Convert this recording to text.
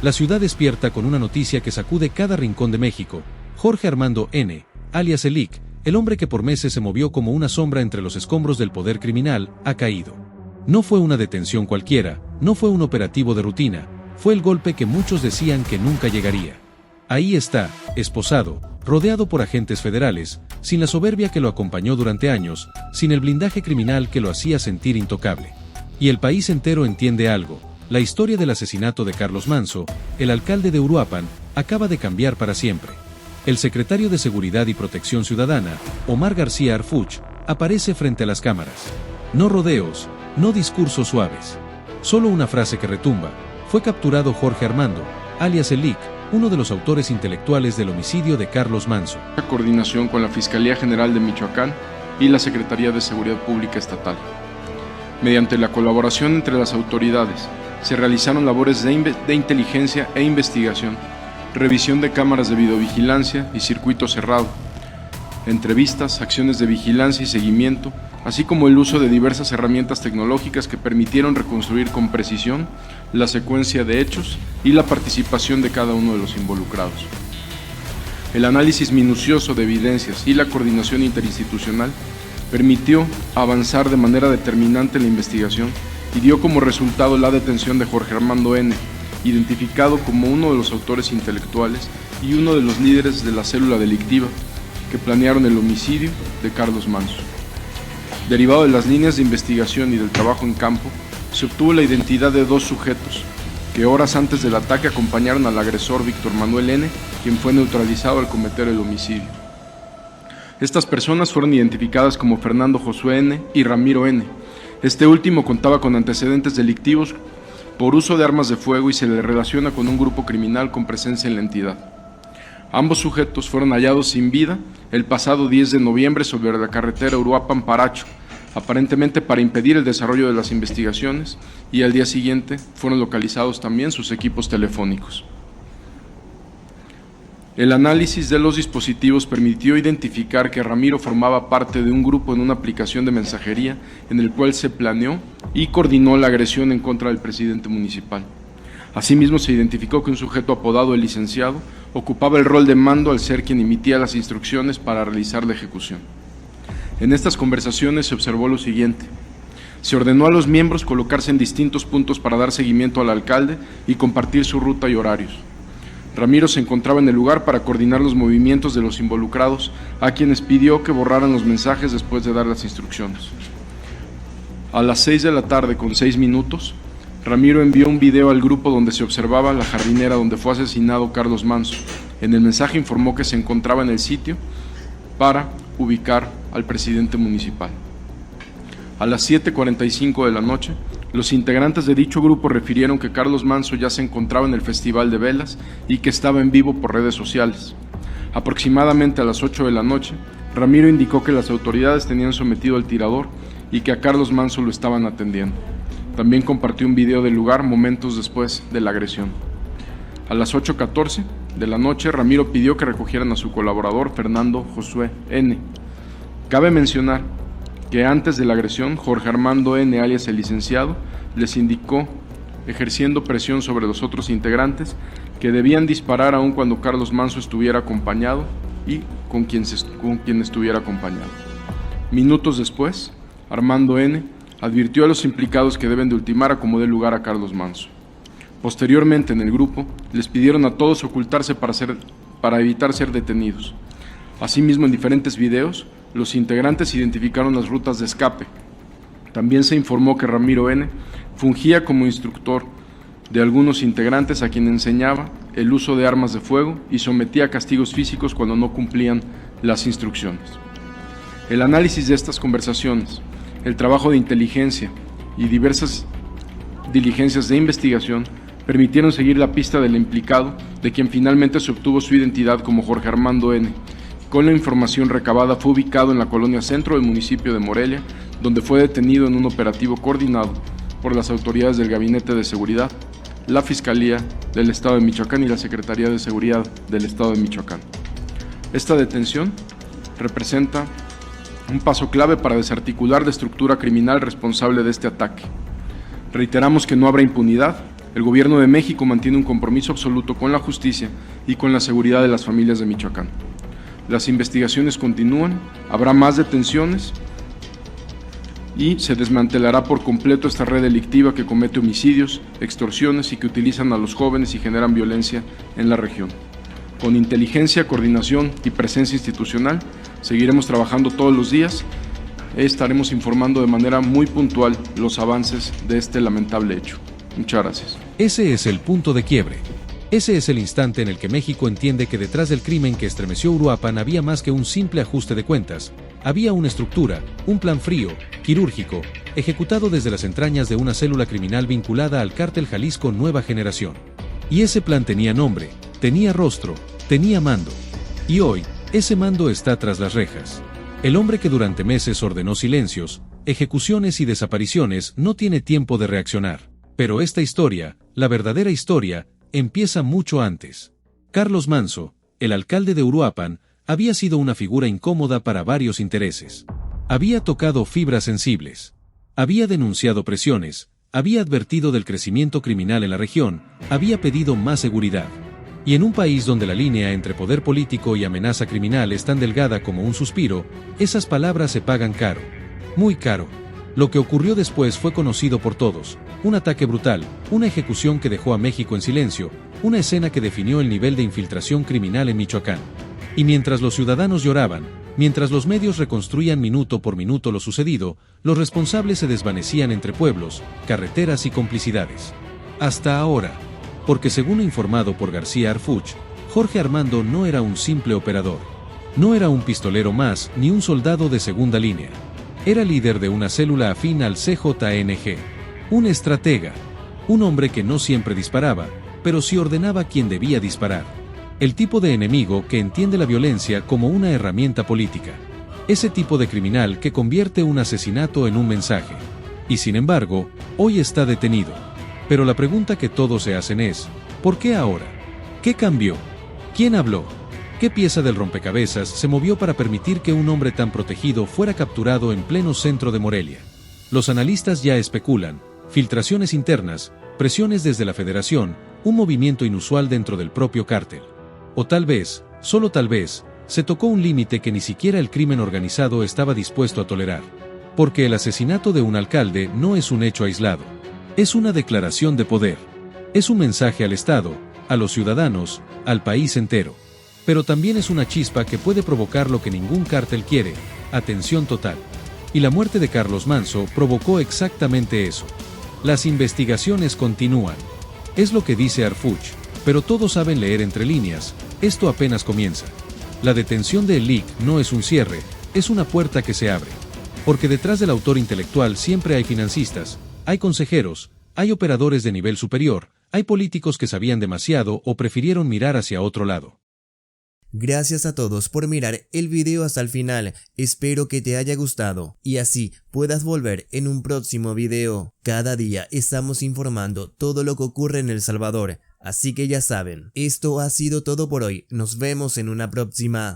La ciudad despierta con una noticia que sacude cada rincón de México. Jorge Armando N., alias El Ick, el hombre que por meses se movió como una sombra entre los escombros del poder criminal, ha caído. No fue una detención cualquiera, no fue un operativo de rutina, fue el golpe que muchos decían que nunca llegaría. Ahí está, esposado, rodeado por agentes federales, sin la soberbia que lo acompañó durante años, sin el blindaje criminal que lo hacía sentir intocable. Y el país entero entiende algo: la historia del asesinato de Carlos Manso, el alcalde de Uruapan, acaba de cambiar para siempre. El secretario de Seguridad y Protección Ciudadana, Omar García Harfuch, aparece frente a las cámaras. No rodeos, no discursos suaves. Solo una frase que retumba: fue capturado Jorge Armando, alias El Ick, uno de los autores intelectuales del homicidio de Carlos Manso. Coordinación con la Fiscalía General de Michoacán y la Secretaría de Seguridad Pública Estatal. Mediante la colaboración entre las autoridades, se realizaron labores de inteligencia e investigación, revisión de cámaras de videovigilancia y circuito cerrado, entrevistas, acciones de vigilancia y seguimiento, así como el uso de diversas herramientas tecnológicas que permitieron reconstruir con precisión la secuencia de hechos y la participación de cada uno de los involucrados. El análisis minucioso de evidencias y la coordinación interinstitucional permitió avanzar de manera determinante en la investigación y dio como resultado la detención de Jorge Armando N., identificado como uno de los autores intelectuales y uno de los líderes de la célula delictiva que planearon el homicidio de Carlos Manso. Derivado de las líneas de investigación y del trabajo en campo, se obtuvo la identidad de dos sujetos que horas antes del ataque acompañaron al agresor Víctor Manuel N., quien fue neutralizado al cometer el homicidio. Estas personas fueron identificadas como Fernando Josué N. y Ramiro N. Este último contaba con antecedentes delictivos por uso de armas de fuego y se le relaciona con un grupo criminal con presencia en la entidad. Ambos sujetos fueron hallados sin vida el pasado 10 de noviembre sobre la carretera Uruapan-Paracho, aparentemente para impedir el desarrollo de las investigaciones, y al día siguiente fueron localizados también sus equipos telefónicos. El análisis de los dispositivos permitió identificar que Ramiro formaba parte de un grupo en una aplicación de mensajería en el cual se planeó y coordinó la agresión en contra del presidente municipal. Asimismo, se identificó que un sujeto apodado El Licenciado ocupaba el rol de mando al ser quien emitía las instrucciones para realizar la ejecución. En estas conversaciones se observó lo siguiente: se ordenó a los miembros colocarse en distintos puntos para dar seguimiento al alcalde y compartir su ruta y horarios. Ramiro se encontraba en el lugar para coordinar los movimientos de los involucrados, a quienes pidió que borraran los mensajes después de dar las instrucciones. A las 6 de la tarde con 6 minutos, Ramiro envió un video al grupo donde se observaba la jardinera donde fue asesinado Carlos Manso. En el mensaje informó que se encontraba en el sitio para ubicar al presidente municipal. A las 7:45 de la noche, los integrantes de dicho grupo refirieron que Carlos Manso ya se encontraba en el Festival de Velas y que estaba en vivo por redes sociales. Aproximadamente a las 8 de la noche, Ramiro indicó que las autoridades tenían sometido al tirador y que a Carlos Manso lo estaban atendiendo. También compartió un video del lugar momentos después de la agresión. A las 8:14 de la noche, Ramiro pidió que recogieran a su colaborador Fernando Josué N. Cabe mencionar que antes de la agresión, Jorge Armando N., alias El Licenciado, les indicó, ejerciendo presión sobre los otros integrantes, que debían disparar aun cuando Carlos Manso estuviera acompañado y con quien estuviera acompañado. Minutos después, Armando N. advirtió a los implicados que deben de ultimar a como dé lugar a Carlos Manso. Posteriormente, en el grupo, les pidieron a todos ocultarse para evitar ser detenidos. Asimismo, en diferentes videos, los integrantes identificaron las rutas de escape. También se informó que Ramiro N. fungía como instructor de algunos integrantes a quien enseñaba el uso de armas de fuego y sometía a castigos físicos cuando no cumplían las instrucciones. El análisis de estas conversaciones, el trabajo de inteligencia y diversas diligencias de investigación permitieron seguir la pista del implicado, de quien finalmente se obtuvo su identidad como Jorge Armando N. Con la información recabada fue ubicado en la colonia Centro del municipio de Morelia, donde fue detenido en un operativo coordinado por las autoridades del Gabinete de Seguridad, la Fiscalía del Estado de Michoacán y la Secretaría de Seguridad del Estado de Michoacán. Esta detención representa un paso clave para desarticular la estructura criminal responsable de este ataque. Reiteramos que no habrá impunidad El Gobierno de México mantiene un compromiso absoluto con la justicia y con la seguridad de las familias de Michoacán. Las investigaciones continúan, habrá más detenciones y se desmantelará por completo esta red delictiva que comete homicidios, extorsiones y que utilizan a los jóvenes y generan violencia en la región. Con inteligencia, coordinación y presencia institucional, seguiremos trabajando todos los días. Estaremos informando de manera muy puntual los avances de este lamentable hecho. Muchas gracias. Ese es el punto de quiebre. Ese es el instante en el que México entiende que detrás del crimen que estremeció Uruapan había más que un simple ajuste de cuentas. Había una estructura, un plan frío, quirúrgico, ejecutado desde las entrañas de una célula criminal vinculada al cártel Jalisco Nueva Generación. Y ese plan tenía nombre, tenía rostro, tenía mando. Y hoy, ese mando está tras las rejas. El hombre que durante meses ordenó silencios, ejecuciones y desapariciones no tiene tiempo de reaccionar. Pero esta historia, la verdadera historia, empieza mucho antes. Carlos Manso, el alcalde de Uruapan, había sido una figura incómoda para varios intereses. Había tocado fibras sensibles. Había denunciado presiones, había advertido del crecimiento criminal en la región, había pedido más seguridad. Y en un país donde la línea entre poder político y amenaza criminal es tan delgada como un suspiro, esas palabras se pagan caro. Muy caro. Lo que ocurrió después fue conocido por todos. Un ataque brutal, una ejecución que dejó a México en silencio, una escena que definió el nivel de infiltración criminal en Michoacán. Y mientras los ciudadanos lloraban, mientras los medios reconstruían minuto por minuto lo sucedido, los responsables se desvanecían entre pueblos, carreteras y complicidades. Hasta ahora. Porque según informado por García Harfuch, Jorge Armando no era un simple operador. No era un pistolero más ni un soldado de segunda línea. Era líder de una célula afín al CJNG. Un estratega. Un hombre que no siempre disparaba, pero sí ordenaba quién debía disparar. El tipo de enemigo que entiende la violencia como una herramienta política. Ese tipo de criminal que convierte un asesinato en un mensaje. Y sin embargo, hoy está detenido. Pero la pregunta que todos se hacen es, ¿por qué ahora? ¿Qué cambió? ¿Quién habló? ¿Qué pieza del rompecabezas se movió para permitir que un hombre tan protegido fuera capturado en pleno centro de Morelia? Los analistas ya especulan, filtraciones internas, presiones desde la Federación, un movimiento inusual dentro del propio cártel. O tal vez, solo tal vez, se tocó un límite que ni siquiera el crimen organizado estaba dispuesto a tolerar. Porque el asesinato de un alcalde no es un hecho aislado. Es una declaración de poder. Es un mensaje al Estado, a los ciudadanos, al país entero. Pero también es una chispa que puede provocar lo que ningún cártel quiere, atención total. Y la muerte de Carlos Manso provocó exactamente eso. Las investigaciones continúan. Es lo que dice Harfuch, pero todos saben leer entre líneas, esto apenas comienza. La detención de El Lic no es un cierre, es una puerta que se abre. Porque detrás del autor intelectual siempre hay financistas, hay consejeros, hay operadores de nivel superior, hay políticos que sabían demasiado o prefirieron mirar hacia otro lado. Gracias a todos por mirar el video hasta el final, espero que te haya gustado y así puedas volver en un próximo video. Cada día estamos informando todo lo que ocurre en El Salvador, así que ya saben, esto ha sido todo por hoy, nos vemos en una próxima.